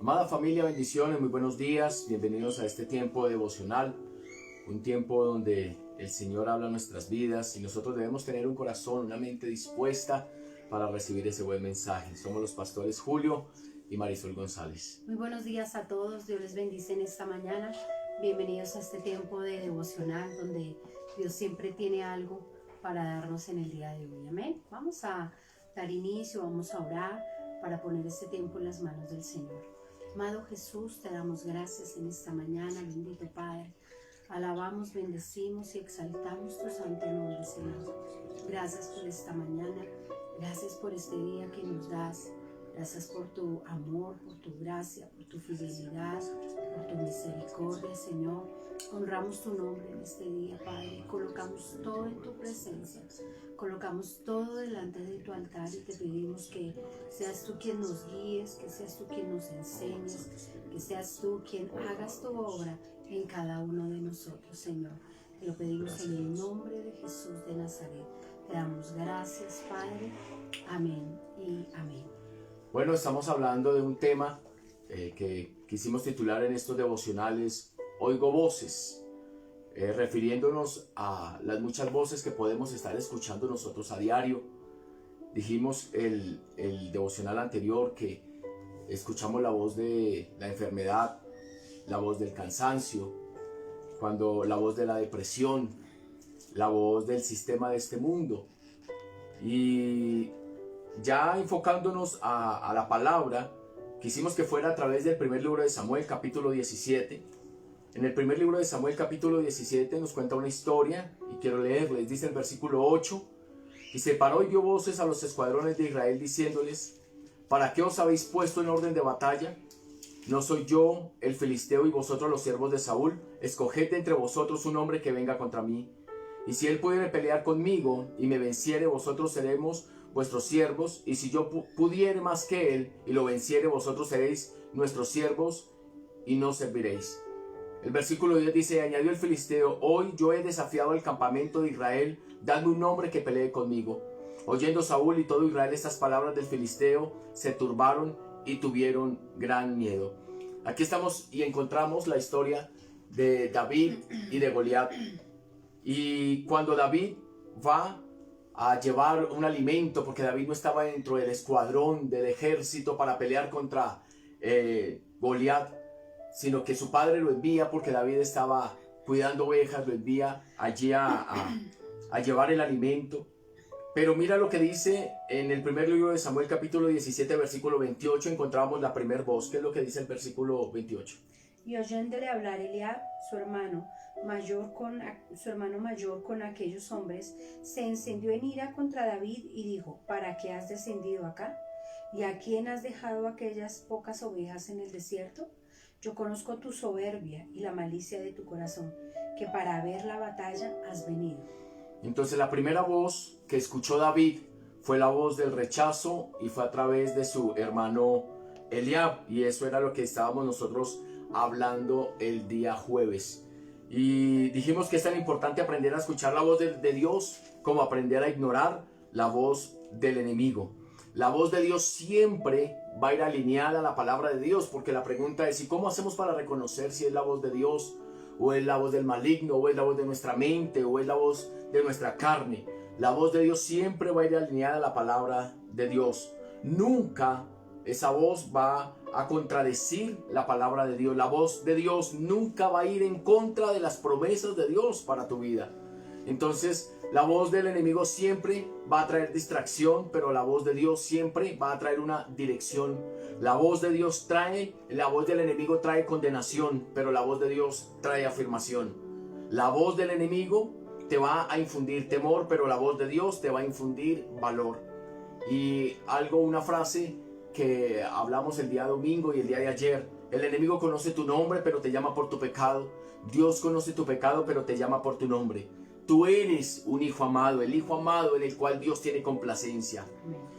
Amada familia, bendiciones, muy buenos días, bienvenidos a este tiempo devocional, un tiempo donde el Señor habla en nuestras vidas y nosotros debemos tener un corazón, una mente dispuesta para recibir ese buen mensaje. Somos los pastores Julio y Marisol González. Muy buenos días a todos, Dios les bendice en esta mañana. Bienvenidos a este tiempo de devocional donde Dios siempre tiene algo para darnos en el día de hoy. Amén. Vamos a dar inicio, vamos a orar para poner este tiempo en las manos del Señor. Amado Jesús, te damos gracias en esta mañana, bendito Padre. Alabamos, bendecimos y exaltamos tu santo nombre, Señor. Gracias por esta mañana, gracias por este día que nos das. Gracias por tu amor, por tu gracia, por tu fidelidad, por tu misericordia, Señor. Honramos tu nombre en este día, Padre. Colocamos todo en tu presencia. Colocamos todo delante de tu altar y te pedimos que seas tú quien nos guíes, que seas tú quien nos enseñes, que seas tú quien hagas tu obra en cada uno de nosotros, Señor. Te lo pedimos en el nombre de Jesús de Nazaret. Te damos gracias, Padre. Amén y amén. Bueno, estamos hablando de un tema que quisimos titular en estos devocionales, Oigo Voces, refiriéndonos a las muchas voces que podemos estar escuchando nosotros a diario. Dijimos el devocional anterior que escuchamos la voz de la enfermedad, la voz del cansancio, la voz de la depresión, la voz del sistema de este mundo. Y ya enfocándonos a la palabra, quisimos que fuera a través del primer libro de Samuel, capítulo 17. En el primer libro de Samuel, capítulo 17, nos cuenta una historia, y quiero leerles. Dice el versículo 8, y se paró y dio voces a los escuadrones de Israel, diciéndoles: ¿para qué os habéis puesto en orden de batalla? ¿No soy yo el filisteo y vosotros los siervos de Saúl? Escoged entre vosotros un hombre que venga contra mí. Y si él pudiere pelear conmigo y me venciere, vosotros seremos vuestros siervos, y si yo pudiere más que él y lo venciere, vosotros seréis nuestros siervos y no serviréis. El versículo 10 dice: añadió el filisteo: hoy yo he desafiado al campamento de Israel, dadme un hombre que pelee conmigo. Oyendo Saúl y todo Israel estas palabras del filisteo, se turbaron y tuvieron gran miedo. Aquí estamos y encontramos la historia de David y de Goliat. Y cuando David va a llevar un alimento, porque David no estaba dentro del escuadrón del ejército para pelear contra Goliat, sino que su padre lo envía porque David estaba cuidando ovejas, lo envía allí a llevar el alimento. Pero mira lo que dice en el primer libro de Samuel, capítulo 17, versículo 28, encontramos la primera voz. ¿Qué es lo que dice el versículo 28? Y oyéndole hablar Eliab, su hermano mayor con aquellos hombres, se encendió en ira contra David y dijo: ¿para qué has descendido acá? ¿Y a quién has dejado aquellas pocas ovejas en el desierto? Yo conozco tu soberbia y la malicia de tu corazón, que para ver la batalla has venido. Entonces la primera voz que escuchó David fue la voz del rechazo, y fue a través de su hermano Eliab, y eso era lo que estábamos nosotros hablando el día jueves. Y dijimos que es tan importante aprender a escuchar la voz de Dios como aprender a ignorar la voz del enemigo. La voz de Dios siempre va a ir alineada a la palabra de Dios, porque la pregunta es: ¿y cómo hacemos para reconocer si es la voz de Dios, o es la voz del maligno, o es la voz de nuestra mente, o es la voz de nuestra carne? La voz de Dios siempre va a ir alineada a la palabra de Dios. Nunca esa voz va a contradecir la palabra de Dios. La voz de Dios nunca va a ir en contra de las promesas de Dios para tu vida. Entonces, la voz del enemigo siempre va a traer distracción, pero la voz de Dios siempre va a traer una dirección. La voz del enemigo trae condenación, pero la voz de Dios trae afirmación. La voz del enemigo te va a infundir temor, pero la voz de Dios te va a infundir valor. Y una frase que hablamos el día domingo y el día de ayer: el enemigo conoce tu nombre, pero te llama por tu pecado. Dios conoce tu pecado, pero te llama por tu nombre. Tú eres un hijo amado, el hijo amado en el cual Dios tiene complacencia.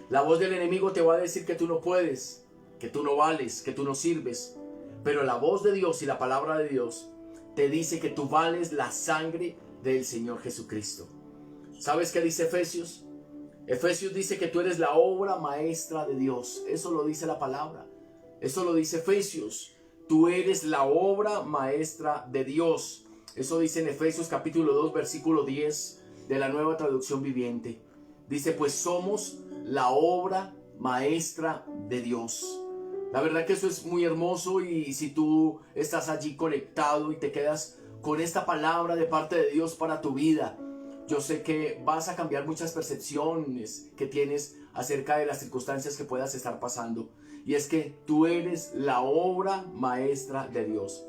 La voz del enemigo te va a decir que tú no puedes, que tú no vales, que tú no sirves. Pero la voz de Dios y la palabra de Dios te dice que tú vales la sangre del Señor Jesucristo. ¿Sabes qué dice Efesios? Efesios dice que tú eres la obra maestra de Dios. Eso lo dice la palabra. Eso lo dice Efesios. Tú eres la obra maestra de Dios. Eso dice en Efesios capítulo 2, versículo 10 de la Nueva Traducción Viviente. Dice, pues somos la obra maestra de Dios. La verdad que eso es muy hermoso, y si tú estás allí conectado y te quedas con esta palabra de parte de Dios para tu vida, yo sé que vas a cambiar muchas percepciones que tienes acerca de las circunstancias que puedas estar pasando. Y es que tú eres la obra maestra de Dios.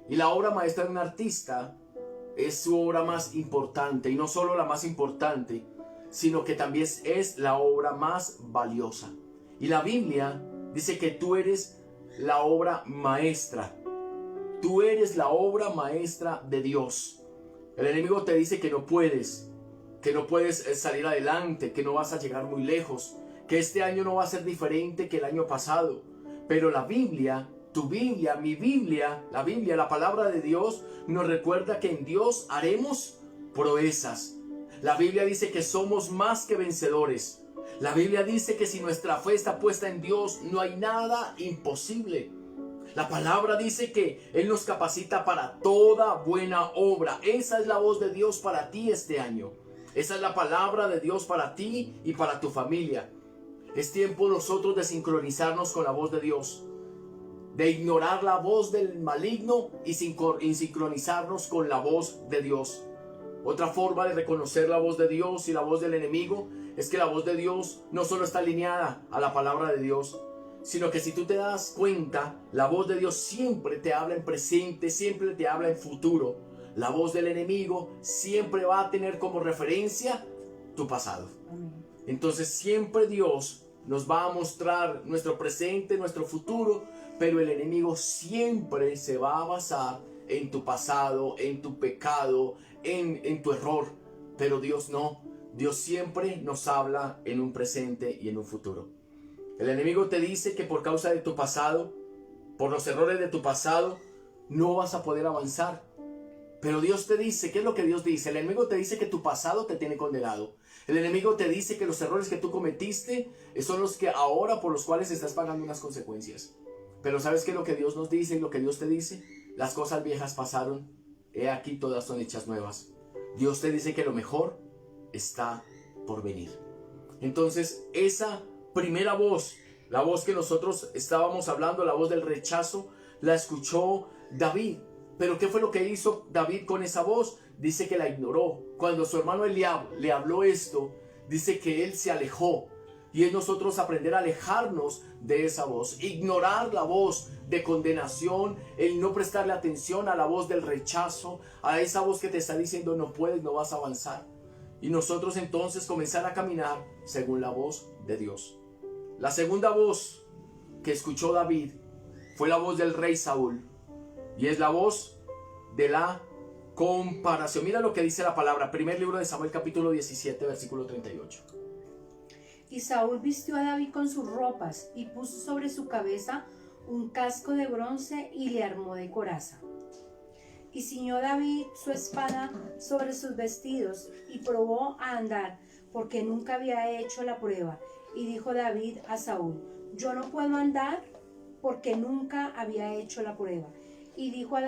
Y la obra maestra de un artista es su obra más importante, y no solo la más importante, sino que también es la obra más valiosa. Y la Biblia dice que tú eres la obra maestra. Tú eres la obra maestra de Dios. El enemigo te dice que no puedes salir adelante, que no vas a llegar muy lejos, que este año no va a ser diferente que el año pasado. Pero la Biblia, tu Biblia, mi Biblia, la palabra de Dios, nos recuerda que en Dios haremos proezas. La Biblia dice que somos más que vencedores. La Biblia dice que si nuestra fe está puesta en Dios, no hay nada imposible. La palabra dice que Él nos capacita para toda buena obra. Esa es la voz de Dios para ti este año. Esa es la palabra de Dios para ti y para tu familia. Es tiempo nosotros de sincronizarnos con la voz de Dios, de ignorar la voz del maligno y sincronizarnos con la voz de Dios. Otra forma de reconocer la voz de Dios y la voz del enemigo es que la voz de Dios no solo está alineada a la palabra de Dios, sino que si tú te das cuenta, la voz de Dios siempre te habla en presente, siempre te habla en futuro. La voz del enemigo siempre va a tener como referencia tu pasado. Entonces siempre Dios nos va a mostrar nuestro presente, nuestro futuro, pero el enemigo siempre se va a basar en tu pasado, en tu pecado, en tu error. Pero Dios no. Dios siempre nos habla en un presente y en un futuro. El enemigo te dice que por causa de tu pasado, por los errores de tu pasado, no vas a poder avanzar. Pero Dios te dice, ¿qué es lo que Dios dice? El enemigo te dice que tu pasado te tiene condenado. El enemigo te dice que los errores que tú cometiste son los que ahora por los cuales estás pagando unas consecuencias. Pero ¿sabes qué es lo que Dios nos dice y lo que Dios te dice? Las cosas viejas pasaron, he aquí todas son hechas nuevas. Dios te dice que lo mejor está por venir. Entonces esa primera voz, la voz que nosotros estábamos hablando, la voz del rechazo, la escuchó David. Pero ¿qué fue lo que hizo David con esa voz? Dice que la ignoró. Cuando su hermano Eliab le habló esto, dice que él se alejó. Y es nosotros aprender a alejarnos de esa voz, ignorar la voz de condenación, el no prestarle atención a la voz del rechazo, a esa voz que te está diciendo no puedes, no vas a avanzar. Y nosotros entonces comenzar a caminar según la voz de Dios. La segunda voz que escuchó David fue la voz del rey Saúl. Y es la voz de la comparación. Mira lo que dice la palabra. Primer libro de Samuel capítulo 17 versículo 38. Y Saúl vistió a David con sus ropas y puso sobre su cabeza un casco de bronce y le armó de coraza. Y ciñó David su espada sobre sus vestidos y probó a andar, porque nunca había hecho la prueba. Y dijo David a Saúl: yo no puedo andar porque nunca había hecho la prueba. Y dijo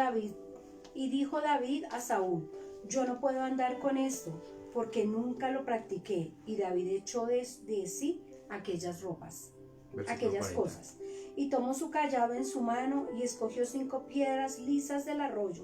David a Saúl: yo no puedo andar con esto porque nunca lo practiqué. Y David echó de sí aquellas ropas, aquellas cosas. Y tomó su callado en su mano y escogió 5 piedras lisas del arroyo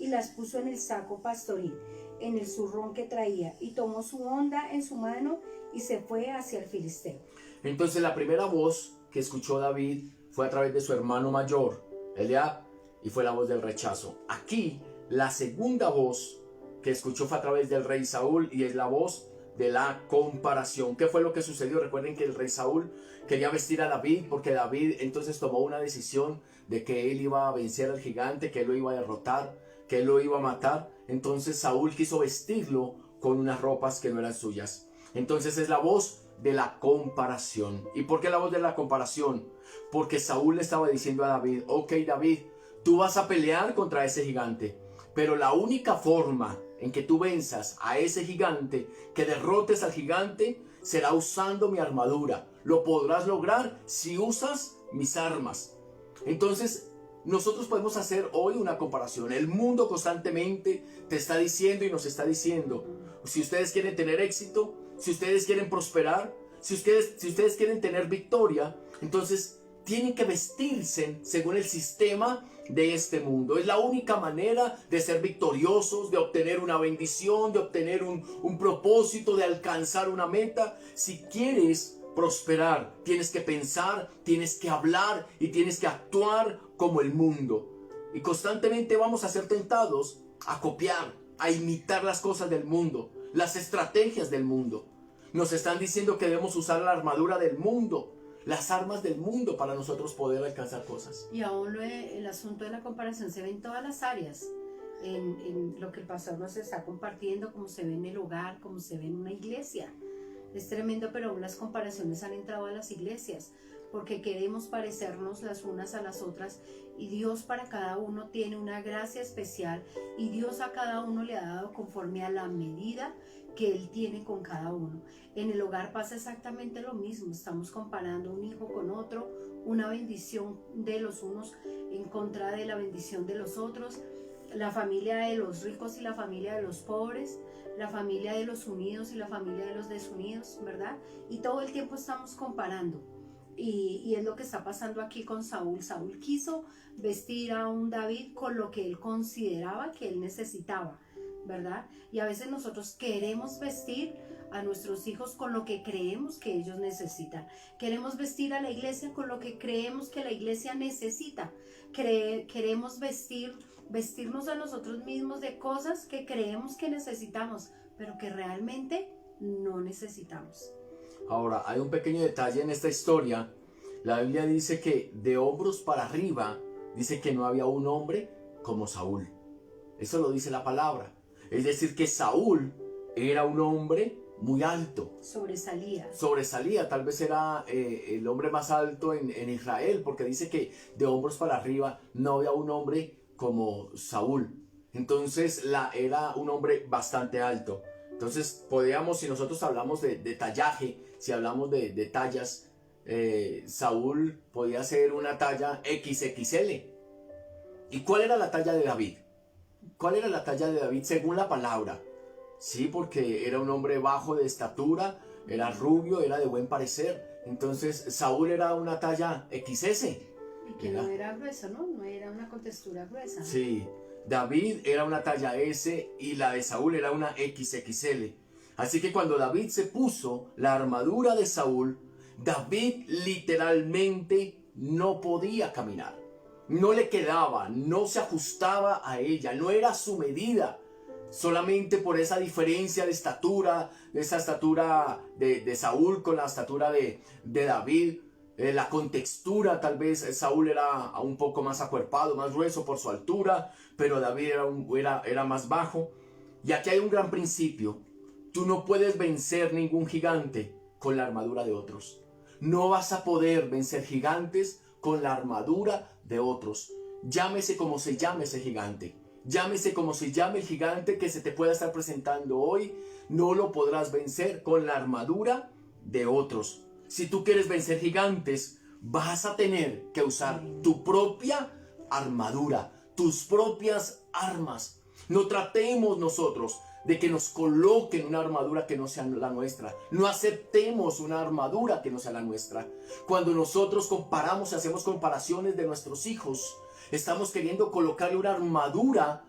y las puso en el saco pastoril, en el zurrón que traía, y tomó su honda en su mano y se fue hacia el filisteo. Entonces la primera voz que escuchó David fue a través de su hermano mayor, Eliab, y fue la voz del rechazo. Aquí la segunda voz que escuchó fue a través del rey Saúl y es la voz de la comparación. ¿Qué fue lo que sucedió? Recuerden que el rey Saúl quería vestir a David porque David entonces tomó una decisión de que él iba a vencer al gigante, que él lo iba a derrotar, que él lo iba a matar. Entonces Saúl quiso vestirlo con unas ropas que no eran suyas. Entonces es la voz de la comparación. ¿Y por qué la voz de la comparación? Porque Saúl le estaba diciendo a David: ok, David, tú vas a pelear contra ese gigante, pero la única forma en que tú venzas a ese gigante, que derrotes al gigante, será usando mi armadura. Lo podrás lograr si usas mis armas. Entonces, nosotros podemos hacer hoy una comparación. El mundo constantemente te está diciendo y nos está diciendo, si ustedes quieren tener éxito, si ustedes quieren prosperar, si ustedes quieren tener victoria, entonces tienen que vestirse según el sistema de este mundo. Es la única manera de ser victoriosos, de obtener una bendición, de obtener un propósito, de alcanzar una meta. Si quieres prosperar, tienes que pensar, tienes que hablar y tienes que actuar como el mundo. Y constantemente vamos a ser tentados a copiar, a imitar las cosas del mundo, las estrategias del mundo. Nos están diciendo que debemos usar la armadura del mundo, las armas del mundo para nosotros poder alcanzar cosas. Y aún el asunto de la comparación se ve en todas las áreas, en lo que el pastor nos está compartiendo, como se ve en el hogar, como se ve en una iglesia. Es tremendo, pero aún las comparaciones han entrado a las iglesias, porque queremos parecernos las unas a las otras, y Dios para cada uno tiene una gracia especial, y Dios a cada uno le ha dado conforme a la medida que Él tiene con cada uno. En el hogar pasa exactamente lo mismo, estamos comparando un hijo con otro, una bendición de los unos en contra de la bendición de los otros, la familia de los ricos y la familia de los pobres, la familia de los unidos y la familia de los desunidos, ¿verdad? Y todo el tiempo estamos comparando. Y es lo que está pasando aquí con Saúl. Saúl quiso vestir a un David con lo que él consideraba que él necesitaba, ¿verdad? Y a veces nosotros queremos vestir a nuestros hijos con lo que creemos que ellos necesitan. Queremos vestir a la iglesia con lo que creemos que la iglesia necesita. Queremos vestirnos a nosotros mismos de cosas que creemos que necesitamos, pero que realmente no necesitamos. Ahora, hay un pequeño detalle en esta historia. La Biblia dice que de hombros para arriba, dice que no había un hombre como Saúl. Eso lo dice la palabra. Es decir, que Saúl era un hombre muy alto. Sobresalía, tal vez era el hombre más alto en Israel, porque dice que de hombros para arriba no había un hombre como Saúl. Entonces era un hombre bastante alto. Entonces podríamos, si nosotros hablamos de tallaje, si hablamos de tallas, Saúl podía ser una talla XXL. ¿Y cuál era la talla de David? ¿Cuál era la talla de David según la palabra? Sí, porque era un hombre bajo de estatura, era rubio, era de buen parecer. Entonces Saúl era una talla XS. Y que no era grueso, ¿no? No era una contextura gruesa. Sí, David era una talla S y la de Saúl era una XXL. Así que cuando David se puso la armadura de Saúl, David literalmente no podía caminar. No le quedaba, no se ajustaba a ella, no era su medida. Solamente por esa diferencia de estatura, de esa estatura de Saúl con la estatura de David, la contextura, tal vez Saúl era un poco más acuerpado, más grueso por su altura, pero David era más bajo. Y aquí hay un gran principio: tú no puedes vencer ningún gigante con la armadura de otros. No vas a poder vencer gigantes con la armadura de otros. Llámese como se llame ese gigante. Llámese como se llame el gigante que se te pueda estar presentando hoy, no lo podrás vencer con la armadura de otros. Si tú quieres vencer gigantes, vas a tener que usar tu propia armadura, tus propias armas. No tratemos nosotros de que nos coloquen una armadura que no sea la nuestra. No aceptemos una armadura que no sea la nuestra. Cuando nosotros comparamos y hacemos comparaciones de nuestros hijos, estamos queriendo colocarle una armadura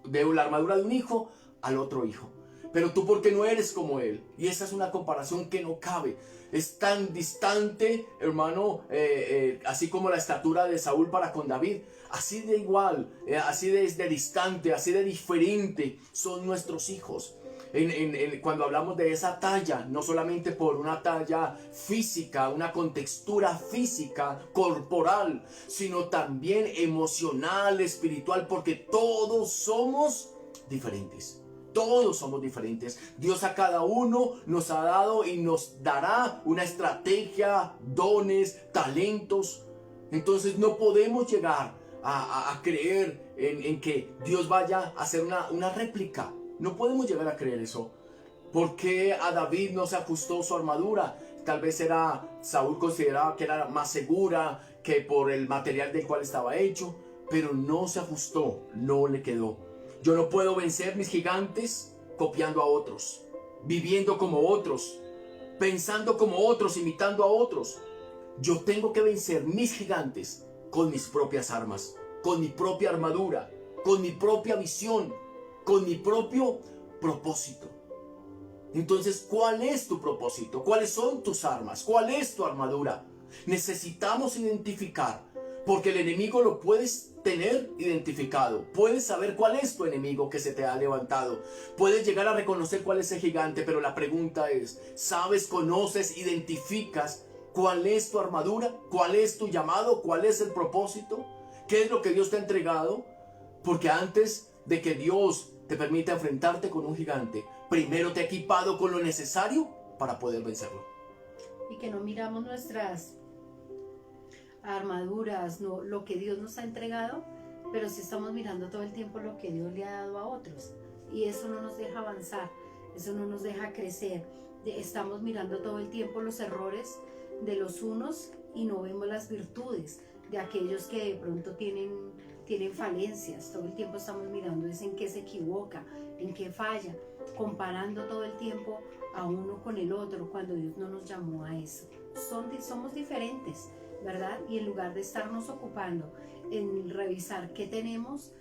de la armadura de un hijo al otro hijo. Pero tú, ¿por qué no eres como él? Y esa es una comparación que no cabe. Es tan distante, hermano, así como la estatura de Saúl para con David. Así de igual, así de distante, así de diferente son nuestros hijos. Cuando hablamos de esa talla, no solamente por una talla física, una contextura física, corporal, sino también emocional, espiritual, porque todos somos diferentes. Todos somos diferentes. Dios a cada uno nos ha dado y nos dará una estrategia, dones, talentos. Entonces no podemos llegar a creer en que Dios vaya a hacer una réplica. No podemos llegar a creer eso. ¿Por qué a David no se ajustó su armadura? tal vez Saúl consideraba que era más segura que por el material del cual estaba hecho, pero no se ajustó, no le quedó. Yo no puedo vencer mis gigantes copiando a otros, viviendo como otros, pensando como otros, imitando a otros. Yo tengo que vencer mis gigantes con mis propias armas, con mi propia armadura, con mi propia visión, con mi propio propósito. Entonces, ¿cuál es tu propósito? ¿Cuáles son tus armas? ¿Cuál es tu armadura? Necesitamos identificar, porque el enemigo lo puedes tener identificado. Puedes saber cuál es tu enemigo que se te ha levantado. Puedes llegar a reconocer cuál es el gigante, pero la pregunta es, ¿sabes, conoces, identificas cuál es tu armadura? ¿Cuál es tu llamado? ¿Cuál es el propósito? ¿Qué es lo que Dios te ha entregado? Porque antes de que Dios te permita enfrentarte con un gigante, primero te ha equipado con lo necesario para poder vencerlo. Y que no miramos nuestras armaduras, no, lo que Dios nos ha entregado, pero sí estamos mirando todo el tiempo lo que Dios le ha dado a otros. Y eso no nos deja avanzar, eso no nos deja crecer. Estamos mirando todo el tiempo los errores de los unos y no vemos las virtudes de aquellos que de pronto tienen falencias. Todo el tiempo estamos mirando es en qué se equivoca, en qué falla, comparando todo el tiempo a uno con el otro, cuando Dios no nos llamó a eso. Somos diferentes, ¿verdad? Y en lugar de estarnos ocupando en revisar qué tenemos,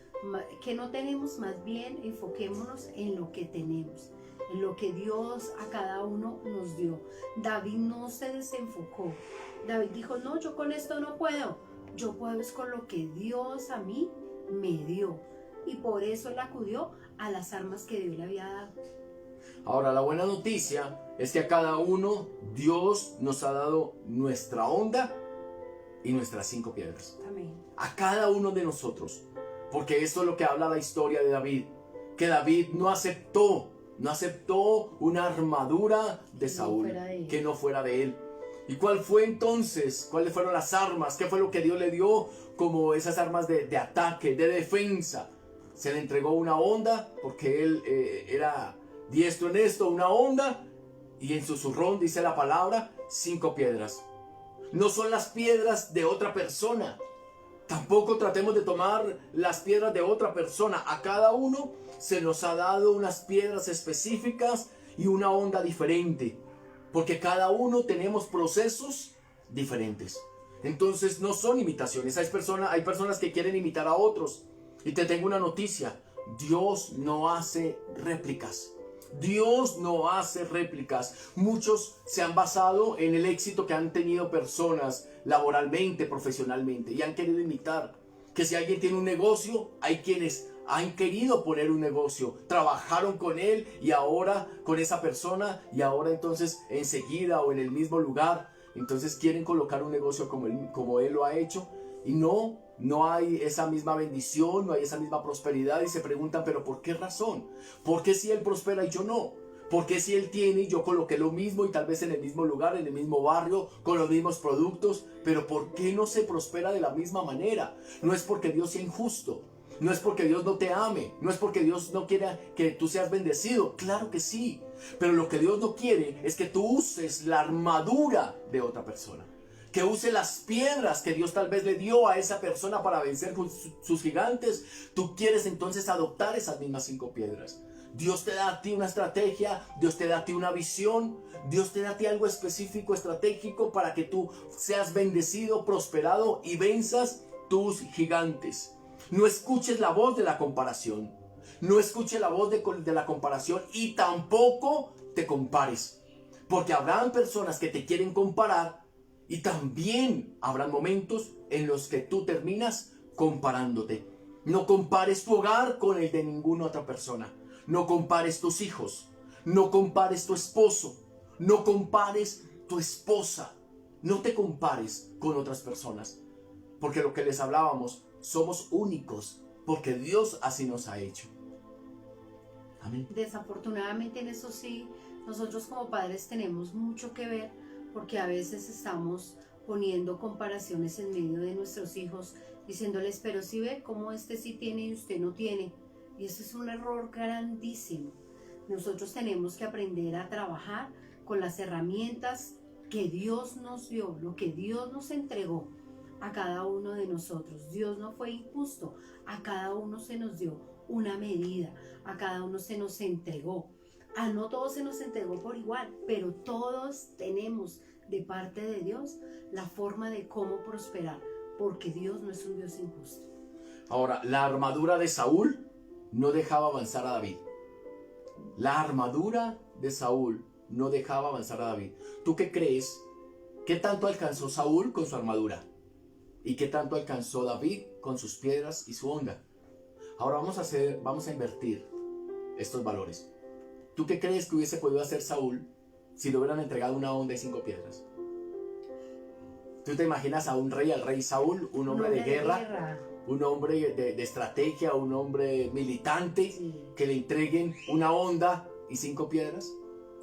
qué no tenemos, más bien enfoquémonos en lo que tenemos, en lo que Dios a cada uno nos dio. David no se desenfocó. David dijo, no, yo con esto no puedo. Yo puedo es con lo que Dios a mí me dio. Y por eso él acudió a las armas que Dios le había dado. Ahora, la buena noticia es que a cada uno Dios nos ha dado nuestra onda y nuestras 5 piedras. Amén. A cada uno de nosotros. Porque esto es lo que habla la historia de David. Que David no aceptó una armadura de Saúl que no fuera de él. ¿Y cuál fue entonces? ¿Cuáles fueron las armas? ¿Qué fue lo que Dios le dio como esas armas de ataque, de defensa? Se le entregó una onda porque él era diestro en esto, una onda, y en su zurrón, dice la palabra, 5 piedras. No son las piedras de otra persona. Tampoco tratemos de tomar las piedras de otra persona. A cada uno se nos ha dado unas piedras específicas y una onda diferente. Porque cada uno tenemos procesos diferentes. Entonces no son imitaciones. Hay personas que quieren imitar a otros. Y te tengo una noticia. Dios no hace réplicas. Dios no hace réplicas. Muchos se han basado en el éxito que han tenido personas laboralmente, profesionalmente, y han querido imitar. Que si alguien tiene un negocio, hay quienes han querido poner un negocio, trabajaron con él y ahora con esa persona, y ahora entonces enseguida o en el mismo lugar, entonces quieren colocar un negocio como él lo ha hecho, y no hay esa misma bendición, no hay esa misma prosperidad, y se preguntan, pero ¿por qué razón? ¿Por qué si él prospera y yo no? ¿Por qué si él tiene y yo coloqué lo mismo y tal vez en el mismo lugar, en el mismo barrio, con los mismos productos? Pero ¿por qué no se prospera de la misma manera? No es porque Dios sea injusto, no es porque Dios no te ame, no es porque Dios no quiera que tú seas bendecido. Claro que sí, pero lo que Dios no quiere es que tú uses la armadura de otra persona, que use las piedras que Dios tal vez le dio a esa persona para vencer sus gigantes. Tú quieres entonces adoptar esas mismas 5 piedras. Dios te da a ti una estrategia, Dios te da a ti una visión, Dios te da a ti algo específico, estratégico, para que tú seas bendecido, prosperado y venzas tus gigantes. No escuches la voz de la comparación. No escuches la voz de la comparación, y tampoco te compares. Porque habrán personas que te quieren comparar, y también habrán momentos en los que tú terminas comparándote. No compares tu hogar con el de ninguna otra persona. No compares tus hijos. No compares tu esposo. No compares tu esposa. No te compares con otras personas. Porque lo que les hablábamos, somos únicos, porque Dios así nos ha hecho. Amén. Desafortunadamente en eso sí, nosotros como padres tenemos mucho que ver, porque a veces estamos poniendo comparaciones en medio de nuestros hijos, diciéndoles, pero si ve cómo este sí tiene y usted no tiene. Y eso es un error grandísimo. Nosotros tenemos que aprender a trabajar con las herramientas que Dios nos dio, lo que Dios nos entregó a cada uno de nosotros. Dios no fue injusto, a cada uno se nos dio una medida, a cada uno se nos entregó. No todos se nos entregó por igual, pero todos tenemos de parte de Dios la forma de cómo prosperar, porque Dios no es un Dios injusto. Ahora, la armadura de Saúl no dejaba avanzar a David. La armadura de Saúl no dejaba avanzar a David. ¿Tú qué crees? ¿Qué tanto alcanzó Saúl con su armadura? ¿Y qué tanto alcanzó David con sus piedras y su honda? Ahora vamos a invertir estos valores. ¿Tú qué crees que hubiese podido hacer Saúl si le hubieran entregado una honda y 5 piedras? ¿Tú te imaginas a un rey, al rey Saúl, un hombre de guerra, un hombre de estrategia, un hombre militante, Sí. que le entreguen una honda y 5 piedras?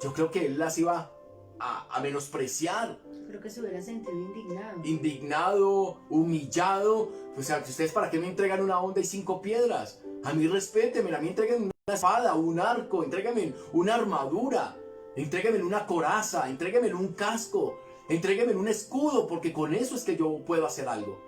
Yo creo que él las iba a menospreciar, Creo que se hubiera sentido indignado. indignado, humillado. O sea, ¿ustedes para qué me entregan una honda y 5 piedras? A mí respétenme, a mí entreguen una espada, un arco, entréguenme una armadura, entréguenme una coraza, entréguenme un casco, entréguenme un escudo, porque con eso es que yo puedo hacer algo.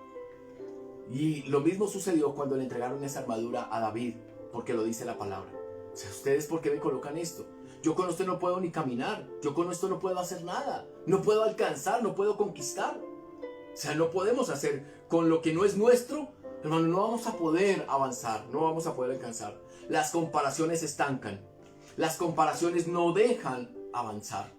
Y lo mismo sucedió cuando le entregaron esa armadura a David, porque lo dice la palabra. O sea, ¿ustedes por qué me colocan esto? Yo con esto no puedo ni caminar, yo con esto no puedo hacer nada, no puedo alcanzar, no puedo conquistar. O sea, no podemos hacer con lo que no es nuestro, hermano, no vamos a poder avanzar, no vamos a poder alcanzar. Las comparaciones estancan, las comparaciones no dejan avanzar.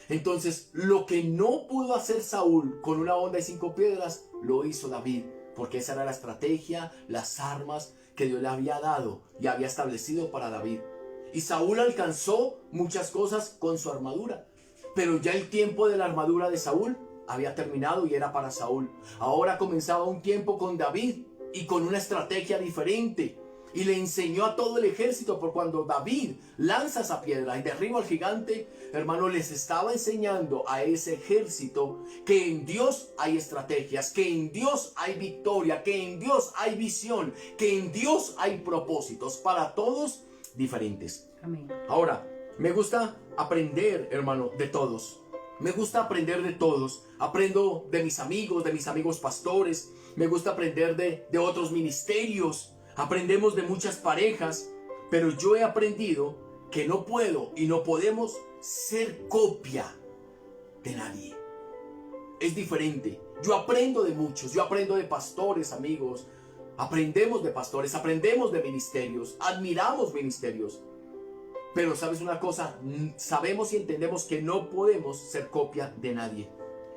Entonces, lo que no pudo hacer Saúl con una honda y 5 piedras, lo hizo David, porque esa era la estrategia, las armas que Dios le había dado y había establecido para David. Y Saúl alcanzó muchas cosas con su armadura, pero ya el tiempo de la armadura de Saúl había terminado y era para Saúl. Ahora comenzaba un tiempo con David y con una estrategia diferente. Y le enseñó a todo el ejército, por cuando David lanza esa piedra y derriba al gigante, hermano, les estaba enseñando a ese ejército que en Dios hay estrategias, que en Dios hay victoria, que en Dios hay visión, que en Dios hay propósitos para todos diferentes. Amén. Ahora, me gusta aprender, hermano, de todos. Me gusta aprender de todos. Aprendo de mis amigos pastores. Me gusta aprender de otros ministerios. Aprendemos de muchas parejas. Pero yo he aprendido que no puedo y no podemos ser copia de nadie. Es diferente. Yo aprendo de muchos. Yo aprendo de pastores, amigos. Aprendemos de pastores, aprendemos de ministerios, admiramos ministerios. Pero ¿sabes una cosa? Sabemos y entendemos que no podemos ser copia de nadie.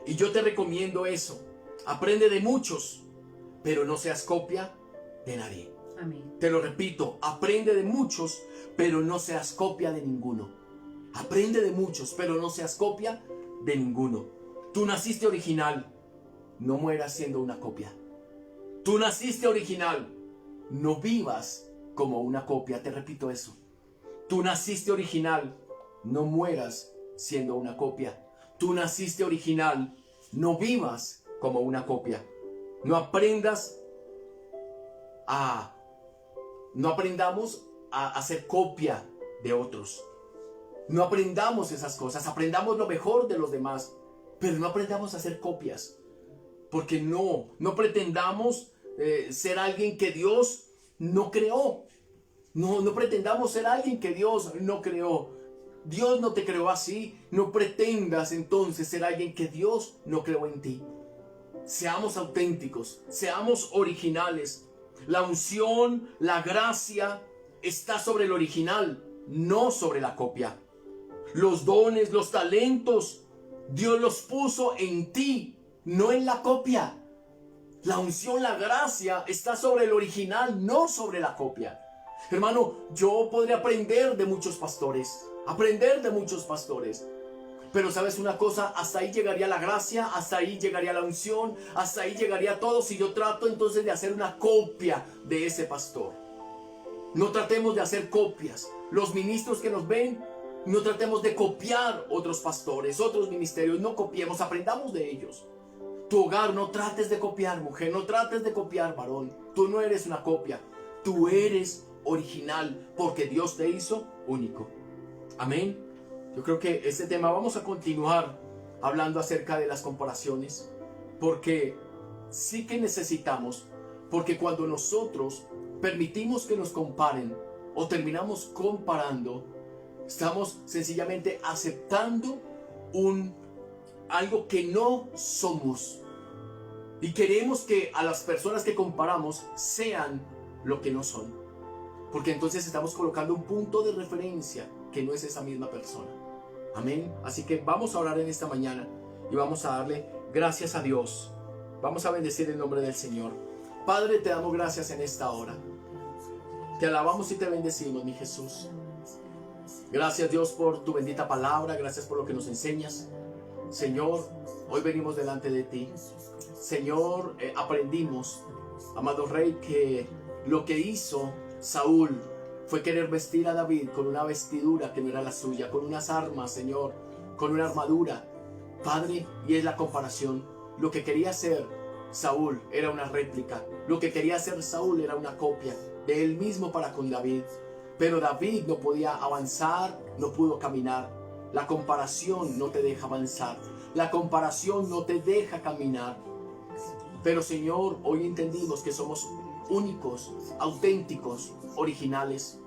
Y yo te recomiendo eso. Aprende de muchos, pero no seas copia de nadie. Amén. Te lo repito, aprende de muchos, pero no seas copia de ninguno. Aprende de muchos, pero no seas copia de ninguno. Tú naciste original, no mueras siendo una copia. Tú naciste original, no vivas como una copia, te repito eso. Tú naciste original, no mueras siendo una copia. Tú naciste original, no vivas como una copia. No aprendamos a ser copia de otros. No aprendamos esas cosas, aprendamos lo mejor de los demás, pero no aprendamos a ser copias. Porque no pretendamos ser alguien que Dios no creó. No pretendamos ser alguien que Dios no creó. Dios no te creó así. No pretendas entonces ser alguien que Dios no creó en ti. Seamos auténticos, seamos originales. La unción, la gracia está sobre el original, no sobre la copia. Los dones, los talentos, Dios los puso en ti, no en la copia. La unción, la gracia está sobre el original, no sobre la copia. Hermano, yo podría aprender de muchos pastores, pero ¿sabes una cosa? Hasta ahí llegaría la gracia, hasta ahí llegaría la unción, hasta ahí llegaría todo si yo trato entonces de hacer una copia de ese pastor. No tratemos de hacer copias. Los ministros que nos ven, no tratemos de copiar otros pastores, otros ministerios, no copiemos, aprendamos de ellos. Tu hogar, no trates de copiar, mujer, no trates de copiar, varón. Tú no eres una copia, tú eres original, porque Dios te hizo único. Amén. Yo creo que este tema vamos a continuar hablando acerca de las comparaciones, porque sí que necesitamos, porque cuando nosotros permitimos que nos comparen o terminamos comparando, estamos sencillamente aceptando algo que no somos. Y queremos que a las personas que comparamos sean lo que no son. Porque entonces estamos colocando un punto de referencia que no es esa misma persona. Amén. Así que vamos a orar en esta mañana y vamos a darle gracias a Dios. Vamos a bendecir el nombre del Señor. Padre, te damos gracias en esta hora. Te alabamos y te bendecimos, mi Jesús. Gracias, Dios, por tu bendita palabra. Gracias por lo que nos enseñas. Señor, hoy venimos delante de ti. Señor, aprendimos, amado Rey, que lo que hizo Saúl fue querer vestir a David con una vestidura que no era la suya, con unas armas, Señor, con una armadura. Padre, y es la comparación. Lo que quería hacer Saúl era una réplica. Lo que quería hacer Saúl era una copia de él mismo para con David. Pero David no podía avanzar, no pudo caminar. La comparación no te deja avanzar. La comparación no te deja caminar. Pero Señor, hoy entendimos que somos únicos, auténticos, originales.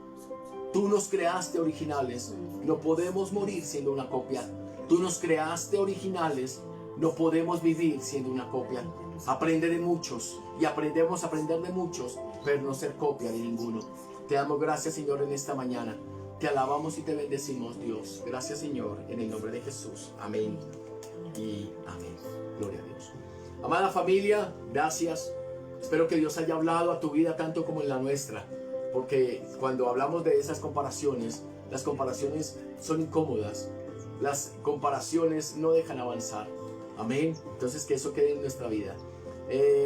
Tú nos creaste originales. No podemos morir siendo una copia. Tú nos creaste originales. No podemos vivir siendo una copia. Aprende de muchos y aprendemos a aprender de muchos, pero no ser copia de ninguno. Te damos gracias, Señor, en esta mañana. Te alabamos y te bendecimos, Dios. Gracias, Señor, en el nombre de Jesús. Amén y amén. Gloria a Dios. Amada familia, gracias. Espero que Dios haya hablado a tu vida tanto como en la nuestra, porque cuando hablamos de esas comparaciones, las comparaciones son incómodas. Las comparaciones no dejan avanzar. Amén. Entonces que eso quede en nuestra vida.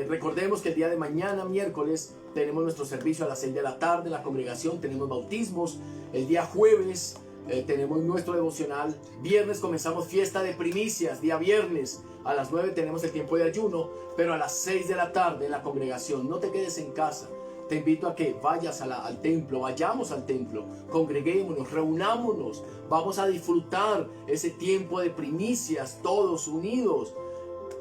Recordemos que el día de mañana, miércoles, tenemos nuestro servicio a las 6 de la tarde en la congregación. Tenemos bautismos. El día jueves tenemos nuestro devocional. Viernes comenzamos fiesta de primicias. Día viernes a las 9 tenemos el tiempo de ayuno. Pero a las 6 de la tarde en la congregación. No te quedes en casa. Te invito a que vayas al templo, vayamos al templo, congreguémonos, reunámonos, vamos a disfrutar ese tiempo de primicias, todos unidos,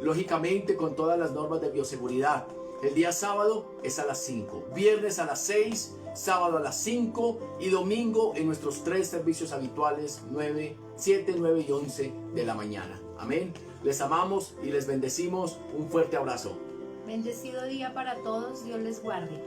lógicamente con todas las normas de bioseguridad. El día sábado es a las 5, viernes a las 6, sábado a las 5 y domingo en nuestros 3 servicios habituales, 9, 7, 9 y 11 de la mañana. Amén. Les amamos y les bendecimos. Un fuerte abrazo. Bendecido día para todos. Dios les guarde.